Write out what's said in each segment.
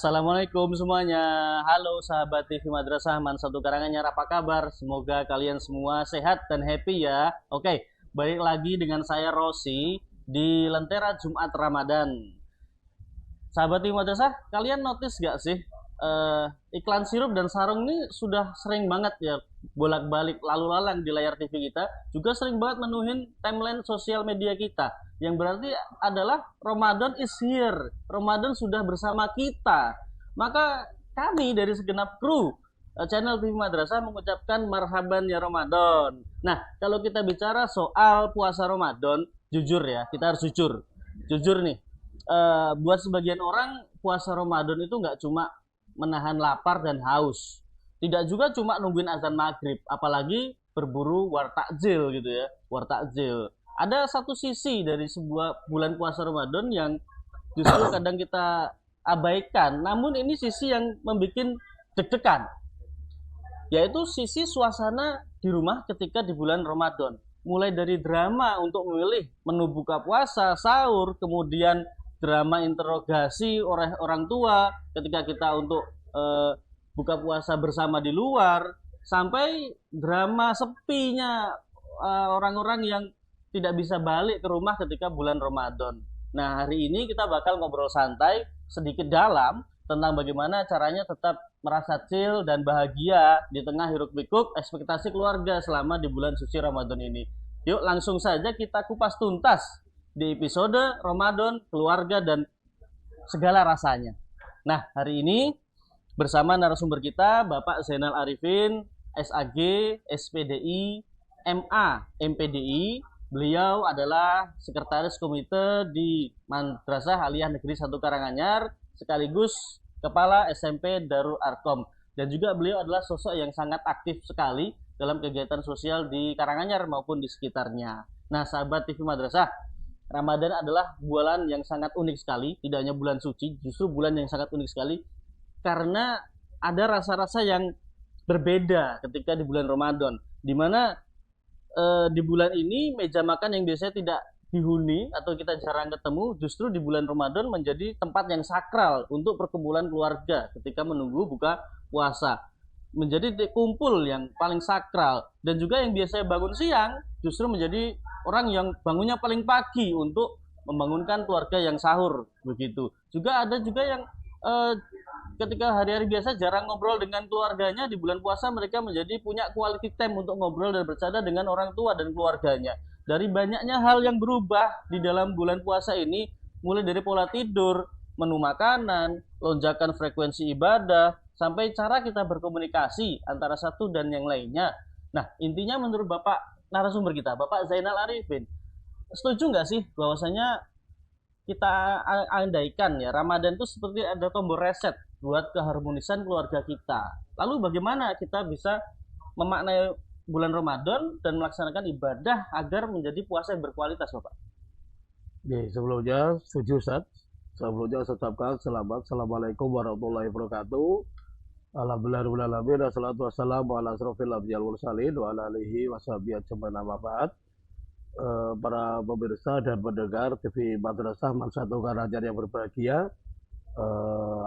Assalamualaikum semuanya. Halo sahabat TV Madrasah Man Satu Karanganyar, apa kabar? Semoga kalian semua sehat dan happy ya. Oke, balik lagi dengan saya Rosi di Lentera Jumat Ramadan. Sahabat TV Madrasah, kalian notice gak sih iklan sirup dan sarung ini sudah sering banget ya bolak-balik lalu lalang di layar TV kita, juga sering banget menuhin timeline sosial media kita. Yang berarti adalah Ramadan is here. Ramadan sudah bersama kita. Maka kami dari segenap kru channel TV Madrasah mengucapkan marhaban ya Ramadan. Nah, kalau kita bicara soal puasa Ramadan, jujur ya, kita harus jujur. Jujur nih, buat sebagian orang puasa Ramadan itu nggak cuma menahan lapar dan haus. Tidak juga cuma nungguin azan maghrib, apalagi berburu wartakjil gitu ya, wartakjil. Ada satu sisi dari sebuah bulan puasa Ramadan yang justru kadang kita abaikan, namun ini sisi yang membuat deg-degan, yaitu sisi suasana di rumah ketika di bulan Ramadan. Mulai dari drama untuk memilih menu buka puasa, sahur, kemudian drama interogasi oleh orang tua ketika kita untuk buka puasa bersama di luar, sampai drama sepinya orang-orang yang tidak bisa balik ke rumah ketika bulan Ramadan. Nah, hari ini kita bakal ngobrol santai sedikit dalam tentang bagaimana caranya tetap merasa chill dan bahagia di tengah hiruk-pikuk ekspektasi keluarga selama di bulan suci Ramadan ini. Yuk langsung saja kita kupas tuntas di episode Ramadan, keluarga, dan segala rasanya. Nah, hari ini bersama narasumber kita Bapak Zainal Arifin, SAG, SPDI, MA, MPDI. Beliau adalah Sekretaris Komite di Madrasah Aliyah Negeri 1 Karanganyar, sekaligus Kepala SMP Darul Arkom. Dan juga beliau adalah sosok yang sangat aktif sekali dalam kegiatan sosial di Karanganyar maupun di sekitarnya. Nah, sahabat TV Madrasah, Ramadan adalah bulan yang sangat unik sekali, tidak hanya bulan suci, justru bulan yang sangat unik sekali karena ada rasa-rasa yang berbeda ketika di bulan Ramadan, di mana di bulan ini meja makan yang biasanya tidak dihuni atau kita jarang ketemu, justru di bulan Ramadan menjadi tempat yang sakral untuk perkumpulan keluarga ketika menunggu buka puasa. Menjadi kumpul yang paling sakral, dan juga yang biasanya bangun siang justru menjadi orang yang bangunnya paling pagi untuk membangunkan keluarga yang sahur begitu. Juga ada juga yang ketika hari-hari biasa jarang ngobrol dengan keluarganya, di bulan puasa mereka menjadi punya quality time untuk ngobrol dan bercanda dengan orang tua dan keluarganya. Dari banyaknya hal yang berubah di dalam bulan puasa ini, mulai dari pola tidur, menu makanan, lonjakan frekuensi ibadah, sampai cara kita berkomunikasi antara satu dan yang lainnya. Nah, intinya menurut Bapak narasumber kita, Bapak Zainal Arifin, setuju nggak sih bahwasanya kita andaikan ya Ramadan itu seperti ada tombol reset buat keharmonisan keluarga kita. Lalu bagaimana kita bisa memaknai bulan Ramadan dan melaksanakan ibadah agar menjadi puasa yang berkualitas, Bapak? Sebelumnya setuju Ustaz. Sebelumnya saya ucapkan Assalamualaikum warahmatullahi wabarakatuh. Alhamdulillahirrahmanirrahim. Wassalatu wassalamu ala asrofil anbiya'il mursalin wa ala alihi washabihi ajmain, amma ba'd. Para pemirsa dan pendengar TV Madrasah Man Satu Karanganyar yang berbahagia,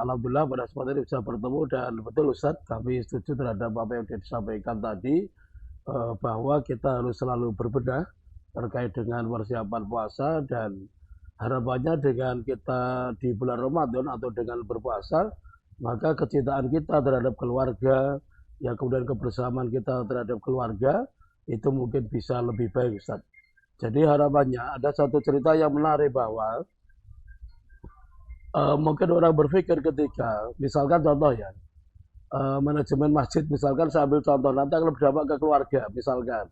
alhamdulillah pada kesempatan ini bisa bertemu, dan betul Ustaz, kami setuju terhadap apa yang disampaikan tadi, bahwa kita harus selalu berbenah terkait dengan persiapan puasa, dan harapannya dengan kita di bulan Ramadan atau dengan berpuasa, maka kecintaan kita terhadap keluarga, yang kemudian kebersamaan kita terhadap keluarga itu mungkin bisa lebih baik Ustaz. Jadi harapannya ada satu cerita yang menarik bahwa mungkin orang berpikir ketika misalkan contoh ya, manajemen masjid misalkan, saya ambil contoh nanti akan berdampak ke keluarga misalkan.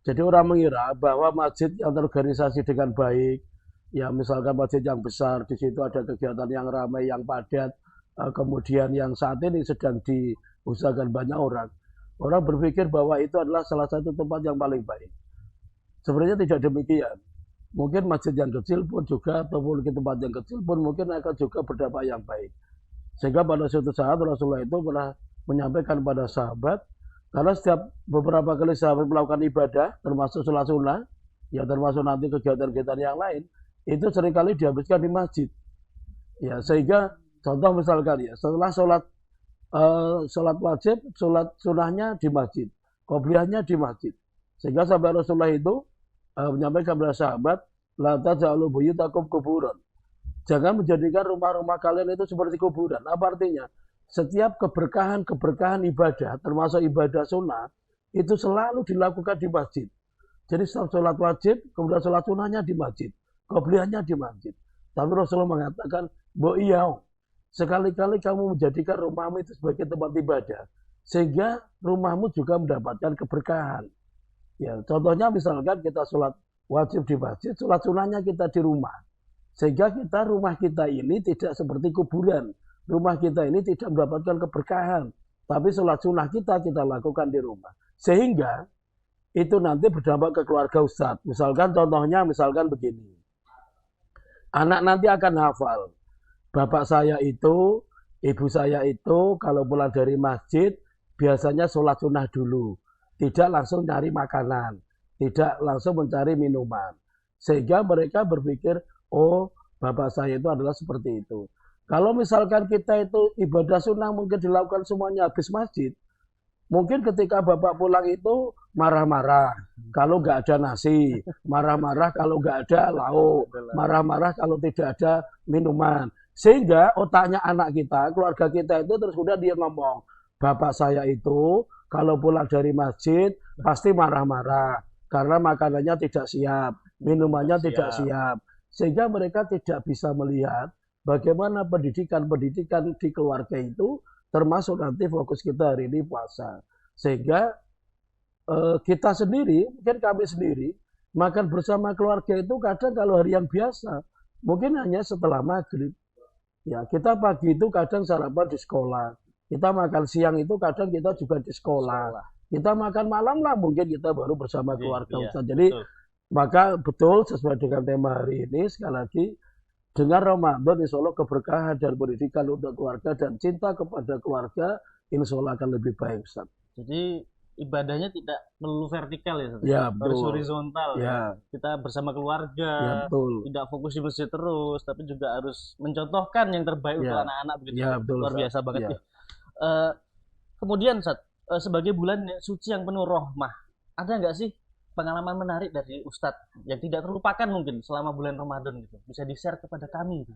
Jadi orang mengira bahwa masjid yang terorganisasi dengan baik, ya misalkan masjid yang besar, di situ ada kegiatan yang ramai, yang padat, kemudian yang saat ini sedang diusahakan banyak orang. Orang berpikir bahwa itu adalah salah satu tempat yang paling baik. Sebenarnya tidak demikian. Mungkin masjid yang kecil pun juga, ataupun mungkin tempat yang kecil pun mungkin akan juga berdampak yang baik. Sehingga pada suatu saat Rasulullah itu pernah menyampaikan pada sahabat, karena setiap beberapa kali sahabat melakukan ibadah, termasuk sholat sunnah, ya termasuk nanti kegiatan-kegiatan yang lain, itu seringkali dihabiskan di masjid. Ya, sehingga Contoh misalkan ya, setelah sholat wajib, sholat sunnahnya di masjid, qobliyahnya di masjid. Sehingga sampai Rasulullah itu menyampaikan kepada sahabat, la taj'alu buyutakum kuburan. Jangan menjadikan rumah-rumah kalian itu seperti kuburan. Apa artinya? Setiap keberkahan ibadah, termasuk ibadah sunnah, itu selalu dilakukan di masjid. Jadi setelah sholat wajib, kemudian sholat sunnahnya di masjid, qobliyahnya di masjid. Tapi Rasulullah mengatakan, sekali-kali kamu menjadikan rumahmu itu sebagai tempat ibadah, sehingga rumahmu juga mendapatkan keberkahan. Ya, contohnya misalkan kita sholat wajib di masjid, sholat sunnahnya kita di rumah. Sehingga rumah kita ini tidak seperti kuburan. Rumah kita ini tidak mendapatkan keberkahan. Tapi sholat sunnah kita lakukan di rumah. Sehingga itu nanti berdampak ke keluarga Ustadz. Misalkan contohnya begini. Anak nanti akan hafal. Bapak saya itu, ibu saya itu kalau pulang dari masjid biasanya sholat sunnah dulu. Tidak langsung cari makanan. Tidak langsung mencari minuman. Sehingga mereka berpikir, oh bapak saya itu adalah seperti itu. Kalau misalkan kita itu ibadah sunnah mungkin dilakukan semuanya habis masjid. Mungkin ketika bapak pulang itu marah-marah kalau nggak ada nasi, marah-marah kalau nggak ada lauk, marah-marah kalau tidak ada minuman. Sehingga otaknya anak kita, keluarga kita itu terus kemudian dia ngomong, bapak saya itu kalau pulang dari masjid pasti marah-marah karena makanannya tidak siap, minumannya tidak siap. Sehingga mereka tidak bisa melihat bagaimana pendidikan di keluarga itu, termasuk nanti fokus kita hari ini puasa. Sehingga kita sendiri, mungkin kami sendiri, makan bersama keluarga itu kadang kalau hari yang biasa, mungkin hanya setelah maghrib. Ya, kita pagi itu kadang sarapan di sekolah. Kita makan siang itu kadang kita juga di sekolah. Kita makan malam lah mungkin kita baru bersama keluarga. Ustaz. Jadi maka betul sesuai dengan tema hari ini, sekali lagi, dengan Ramadan insya Allah keberkahan dan pendidikan untuk keluarga dan cinta kepada keluarga insya Allah akan lebih baik, Ustaz. Jadi ibadahnya tidak melulu vertikal ya, Ustaz? Ya, harus horizontal. Ya. Kita bersama keluarga, Ya, betul. tidak fokus di masjid terus, tapi juga harus mencontohkan yang terbaik untuk anak-anak begitu. Ya, betul, luar biasa banget ya. nih. Kemudian, Ustaz, sebagai bulan suci yang penuh rahmah, ada nggak sih pengalaman menarik dari Ustadz yang tidak terlupakan mungkin selama bulan Ramadan gitu, bisa di-share kepada kami gitu?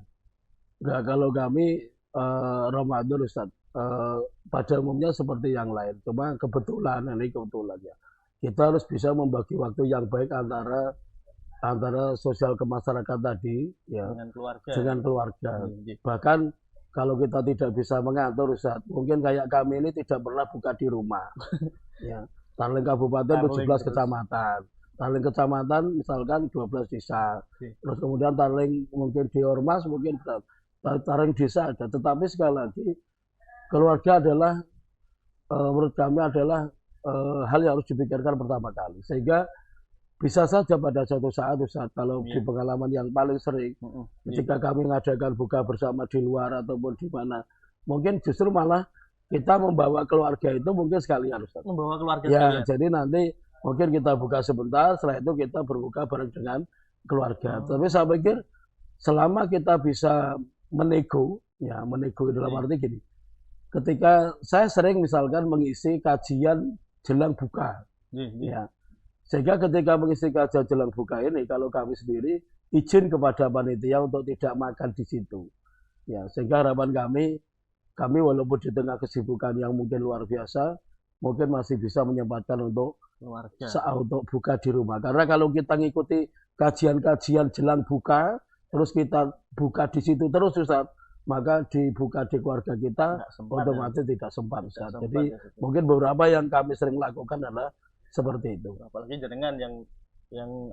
Enggak, kalau kami Ramadan Ustadz pada umumnya seperti yang lain, cuma kebetulan ya kita harus bisa membagi waktu yang baik antara sosial kemasyarakatan tadi ya dengan keluarga. Bahkan kalau kita tidak bisa mengatur Ustadz, mungkin kayak kami ini tidak pernah buka di rumah ya. Tarling Kabupaten 17 kecamatan. Tarling kecamatan misalkan 12 desa. Terus kemudian Tarling mungkin di Ormas mungkin Tarling desa ada. Tetapi sekali lagi keluarga adalah menurut kami adalah hal yang harus dipikirkan pertama kali. Sehingga bisa saja pada suatu saat Ustaz, kalau di pengalaman yang paling sering ketika kami mengadakan buka bersama di luar ataupun di mana, mungkin justru malah kita membawa keluarga itu mungkin sekalian Ustaz. Membawa keluarga sekalian. Jadi nanti mungkin kita buka sebentar, setelah itu kita berbuka bareng dengan keluarga. Tapi saya pikir selama kita bisa menego dalam arti gini. Ketika saya sering misalkan mengisi kajian jelang buka. Ya. Sehingga ketika mengisi kajian jelang buka ini, kalau kami sendiri izin kepada panitia untuk tidak makan di situ. Ya, sehingga harapan kami walaupun di tengah kesibukan yang mungkin luar biasa, mungkin masih bisa menyempatkan untuk buka di rumah. Karena kalau kita ngikuti kajian-kajian jelang buka, terus kita buka di situ terus Ustaz, maka dibuka di keluarga kita otomatis tidak sempat Ustaz. Jadi mungkin beberapa yang kami sering lakukan adalah seperti itu. Apalagi jenengan yang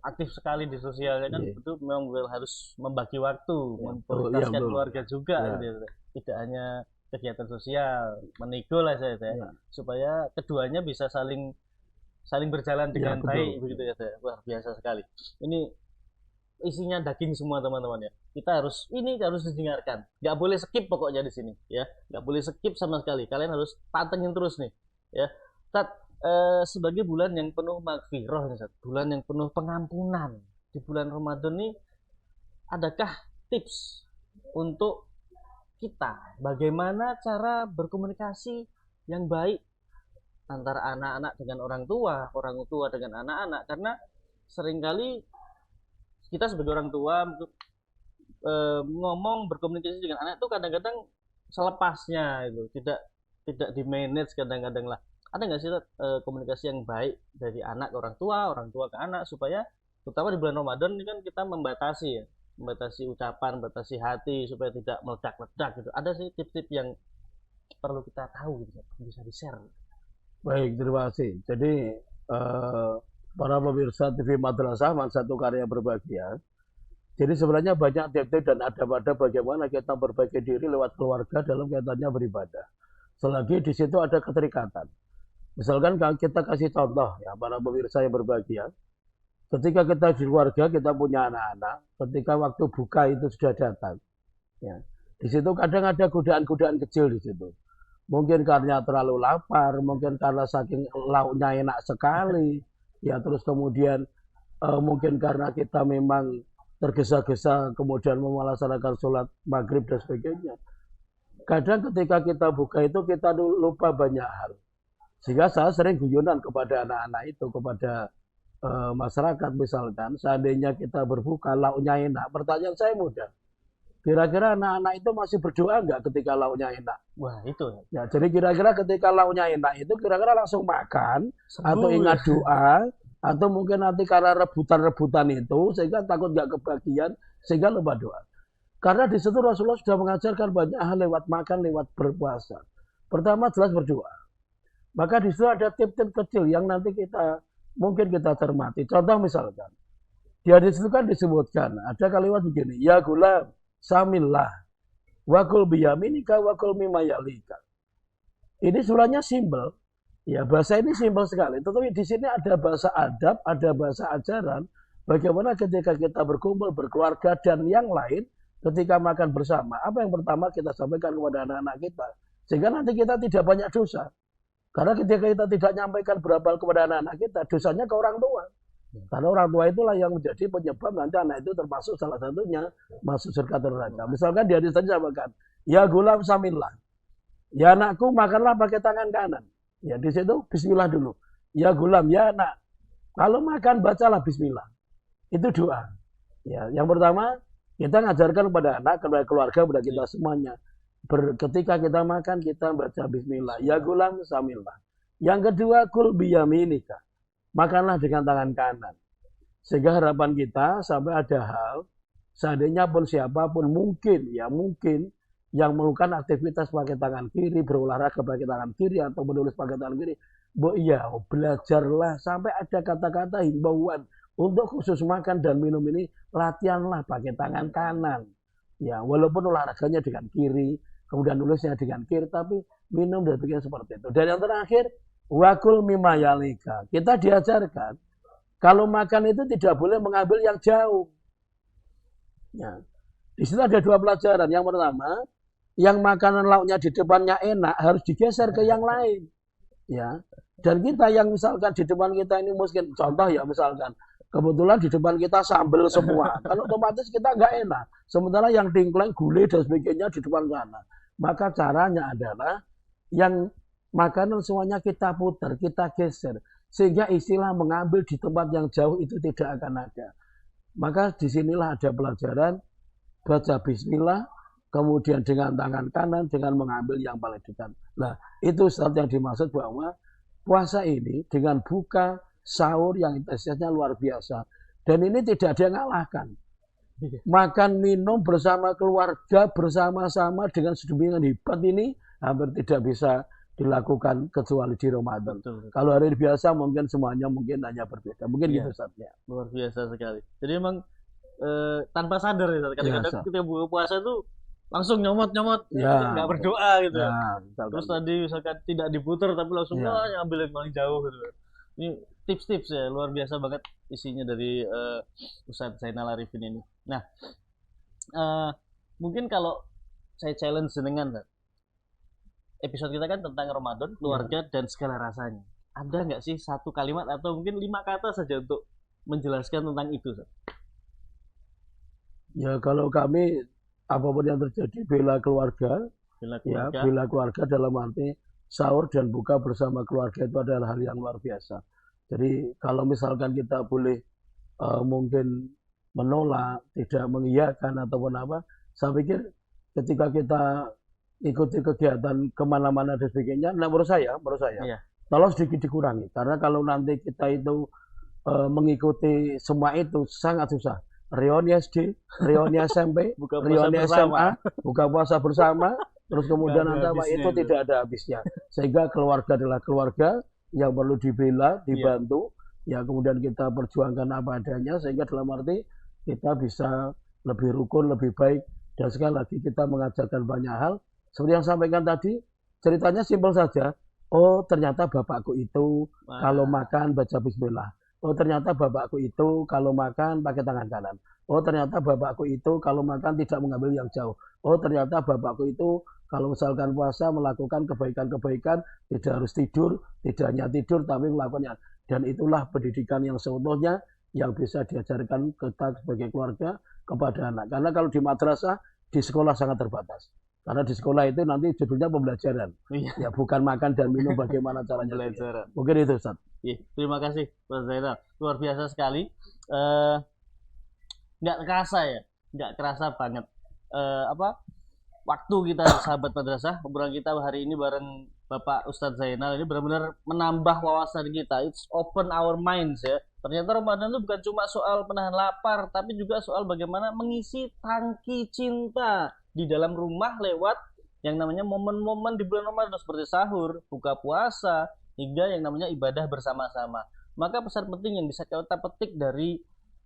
aktif sekali di sosialnya kan, itu memang harus membagi waktu, memprioritaskan keluarga juga, gitu. Tidak hanya kegiatan sosial, menego lah saya, supaya keduanya bisa saling berjalan dengan baik, begitu ya saya. Luar biasa sekali. Ini isinya daging semua teman-teman ya. Kita harus didengarkan, nggak boleh skip pokoknya di sini ya, nggak boleh skip sama sekali. Kalian harus pantengin terus nih ya. Sebagai bulan yang penuh maghfirah, bulan yang penuh pengampunan di bulan Ramadan ini, adakah tips untuk kita, bagaimana cara berkomunikasi yang baik antara anak-anak dengan orang tua dengan anak-anak, karena seringkali kita sebagai orang tua ngomong berkomunikasi dengan anak itu kadang-kadang selepasnya itu tidak di manage kadang-kadang lah. Ada nggak sih komunikasi yang baik dari anak ke orang tua ke anak, supaya terutama di bulan Ramadan ini kan kita membatasi ya, membatasi ucapan, membatasi hati supaya tidak meledak-ledak gitu. Ada sih tips-tips yang perlu kita tahu gitu, bisa di-share. Baik, terima kasih. Jadi para pemirsa TV Madrasah Satu Karya Berbahagia. Jadi sebenarnya banyak tips dan ada bagaimana kita berbaiki diri lewat keluarga dalam kaitannya beribadah. Selagi di situ ada keterikatan. Misalkan kalau kita kasih contoh ya para pemirsa yang berbahagia. Ketika kita di keluarga kita punya anak-anak, ketika waktu buka itu sudah datang. Ya. Di situ kadang ada godaan-godaan kecil di situ. Mungkin karena terlalu lapar, mungkin karena saking lauknya enak sekali, ya terus kemudian mungkin karena kita memang tergesa-gesa kemudian melaksanakan sholat maghrib dan sebagainya. Kadang ketika kita buka itu kita lupa banyak hal. Sehingga saya sering guyonan kepada anak-anak itu, kepada masyarakat misalkan, seandainya kita berbuka lauknya enak, pertanyaan saya mudah. Kira-kira anak-anak itu masih berdoa nggak ketika lauknya enak? Wah itu ya. Jadi kira-kira ketika lauknya enak itu kira-kira langsung makan atau ingat doa, atau mungkin nanti karena rebutan-rebutan itu sehingga takut nggak kebagian sehingga lupa doa. Karena di situ Rasulullah sudah mengajarkan banyak hal lewat makan, lewat berpuasa. Pertama jelas berdoa. Maka di situ ada tip-tip kecil yang nanti mungkin kita cermati. Contoh misalkan, di hadis itu kan disebutkan ada kalimat begini, ya gulam samillah wakul biyaminika wakul mimayalika. Ini sebenarnya simpel. Ya, bahasa ini simpel sekali. Tetapi di sini ada bahasa adab, ada bahasa ajaran. Bagaimana ketika kita berkumpul, berkeluarga, dan yang lain, ketika makan bersama. Apa yang pertama kita sampaikan kepada anak-anak kita. Sehingga nanti kita tidak banyak dosa. Karena ketika kita tidak menyampaikan berapa hal kepada anak-anak kita, dosanya ke orang tua. Karena orang tua itulah yang menjadi penyebab nanti anak itu termasuk salah satunya masuk surga neraka. Misalkan di hadis tadi sampaikan, ya gulam samillah. Ya anakku makanlah pakai tangan kanan. Ya di situ bismillah dulu. Ya gulam, ya anak. Kalau makan bacalah bismillah. Itu doa. Ya, yang pertama kita ngajarkan kepada anak, kepada keluarga, kepada kita semuanya. Ketika kita makan kita baca bismillah. Ya gulam samillah. Yang kedua kul biyaminika. Makanlah dengan tangan kanan. Sehingga harapan kita sampai ada hal, seandainya pun siapapun mungkin yang melakukan aktivitas pakai tangan kiri, berolahraga pakai tangan kiri atau menulis pakai tangan kiri, belajarlah sampai ada kata-kata himbauan untuk khusus makan dan minum ini, latihanlah pakai tangan kanan. Ya, walaupun olahraganya dengan kiri, kemudian nulisnya dengan kiri, tapi minum dan bikin seperti itu. Dan yang terakhir, wakul mimayalika. Kita diajarkan kalau makan itu tidak boleh mengambil yang jauh. Ya. Di situ ada dua pelajaran. Yang pertama, yang makanan lauknya di depannya enak harus digeser ke yang lain. Ya. Dan kita yang misalkan di depan kita ini mungkin contoh ya misalkan kebetulan di depan kita sambal semua, kan otomatis kita nggak enak. Sementara yang dingkleng, gulai dan sebagainya di depan sana. Maka caranya adalah yang makanan semuanya kita putar, kita geser. Sehingga istilah mengambil di tempat yang jauh itu tidak akan ada. Maka disinilah ada pelajaran baca bismillah, kemudian dengan tangan kanan, dengan mengambil yang paling dekat. Nah, itu Ustaz yang dimaksud bahwa puasa ini dengan buka, sahur yang intensitasnya luar biasa. Dan ini tidak ada yang ngalahkan. Makan, minum bersama keluarga, bersama-sama dengan sedemikian hebat ini hampir tidak bisa dilakukan kecuali di Ramadan. Betul. Kalau hari biasa mungkin semuanya mungkin hanya berbeda. Mungkin gitu Ustaz ya. Luar biasa sekali. Jadi memang tanpa sadar ya, kadang-kadang kita buka puasa tuh langsung nyomot-nyomot, nggak berdoa gitu. Terus tadi misalkan tidak diputar tapi langsung ambil yang paling jauh gitu. Ini tips-tips ya, luar biasa banget isinya dari Ustadz Zainal Arifin ini. Nah, mungkin kalau saya challenge dengan episode kita kan tentang Ramadan, keluarga dan segala rasanya. Ada nggak sih satu kalimat atau mungkin 5 kata saja untuk menjelaskan tentang itu? Ya kalau kami apapun yang terjadi bela keluarga, Bila ya keluarga. bela keluarga dalam arti sahur dan buka bersama keluarga itu adalah hal yang luar biasa. Jadi kalau misalkan kita boleh mungkin menolak, tidak mengiyakan ataupun apa, saya pikir ketika kita ikuti kegiatan kemana-mana dan sebagainya, nah menurut saya, Iya. tolong sedikit dikurangi. Karena kalau nanti kita itu mengikuti semua itu sangat susah. Reuni SD, reuni SMP, Buka puasa reuni bersama. SMA, buka puasa bersama, terus Nggak kemudian ada nanti apa habisnya itu tidak ada habisnya. Sehingga keluarga adalah keluarga yang perlu dibela, Iya. dibantu, ya kemudian kita perjuangkan apa adanya sehingga dalam arti kita bisa lebih rukun, lebih baik dan sekali lagi kita mengajarkan banyak hal. Seperti yang sampaikan tadi, ceritanya simpel saja. Oh, ternyata bapakku itu kalau Wah, makan baca bismillah. Oh, ternyata bapakku itu kalau makan pakai tangan kanan. Oh, ternyata bapakku itu kalau makan tidak mengambil yang jauh. Oh, ternyata bapakku itu kalau misalkan puasa melakukan kebaikan-kebaikan, tidak harus tidur, tidak hanya tidur tapi melakukannya. Dan itulah pendidikan yang seutuhnya yang bisa diajarkan kita sebagai keluarga kepada anak. Karena kalau di madrasah, di sekolah sangat terbatas. Karena di sekolah itu nanti judulnya pembelajaran. iya, Ya bukan makan dan minum bagaimana caranya. pembelajaran. Mungkin itu Ustaz. Iya, terima kasih Mas Zainal. Luar biasa sekali. Eh, nggak kerasa ya, nggak kerasa banget. Apa waktu kita sahabat madrasah, obrolan kita hari ini bareng Bapak Ustadz Zainal ini benar-benar menambah wawasan kita. It's open our minds ya. Ternyata Ramadan itu bukan cuma soal menahan lapar, tapi juga soal bagaimana mengisi tangki cinta di dalam rumah lewat yang namanya momen-momen di bulan Ramadan seperti sahur, buka puasa, hingga yang namanya ibadah bersama-sama. Maka pesan penting yang bisa kita petik dari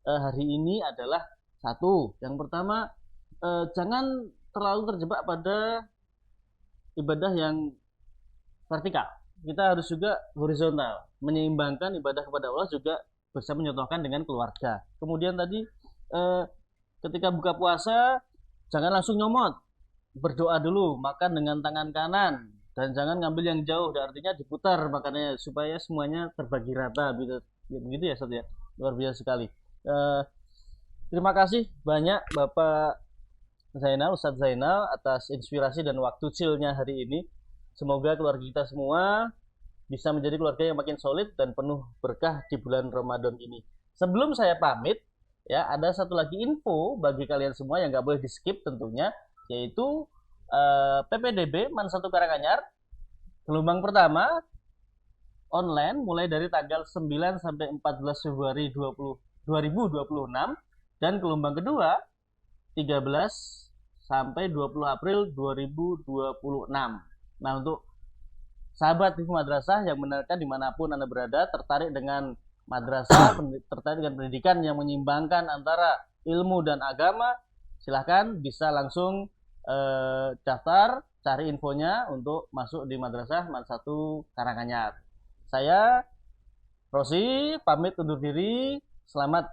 hari ini adalah satu, yang pertama jangan terlalu terjebak pada ibadah yang vertikal. Kita harus juga horizontal, menyeimbangkan ibadah kepada Allah juga bisa menyontohkan dengan keluarga. Kemudian tadi ketika buka puasa jangan langsung nyomot, berdoa dulu, makan dengan tangan kanan dan jangan ngambil yang jauh, artinya diputar makannya supaya semuanya terbagi rata, begitu ya Ustaz ya. Luar biasa sekali. Eh, Terima kasih banyak Bapak Zainal, Ustadz Zainal atas inspirasi dan waktu chillnya hari ini. Semoga keluarga kita semua bisa menjadi keluarga yang makin solid dan penuh berkah di bulan Ramadan ini. Sebelum saya pamit, ya ada satu lagi info bagi kalian semua yang nggak boleh di skip tentunya, yaitu PPDB Man 1 Karanganyar gelombang pertama online mulai dari tanggal 9 sampai 14 Februari 2026 dan gelombang kedua 13 sampai 20 April 2026. Nah, untuk sahabat TV Madrasah yang mendengarkan dimanapun Anda berada, tertarik dengan madrasah, tertarik dengan pendidikan yang menyeimbangkan antara ilmu dan agama, silahkan bisa langsung daftar, cari infonya untuk masuk di Madrasah Man 1 Karanganyar. Saya Rosi pamit undur diri. Selamat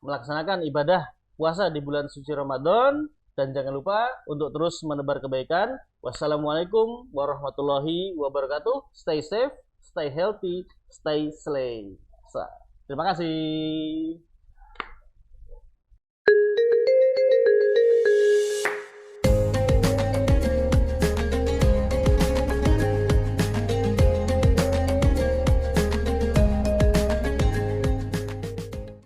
melaksanakan ibadah puasa di bulan suci Ramadan dan jangan lupa untuk terus menebar kebaikan. Wassalamualaikum warahmatullahi wabarakatuh. Stay safe, stay healthy, stay slay. Terima kasih.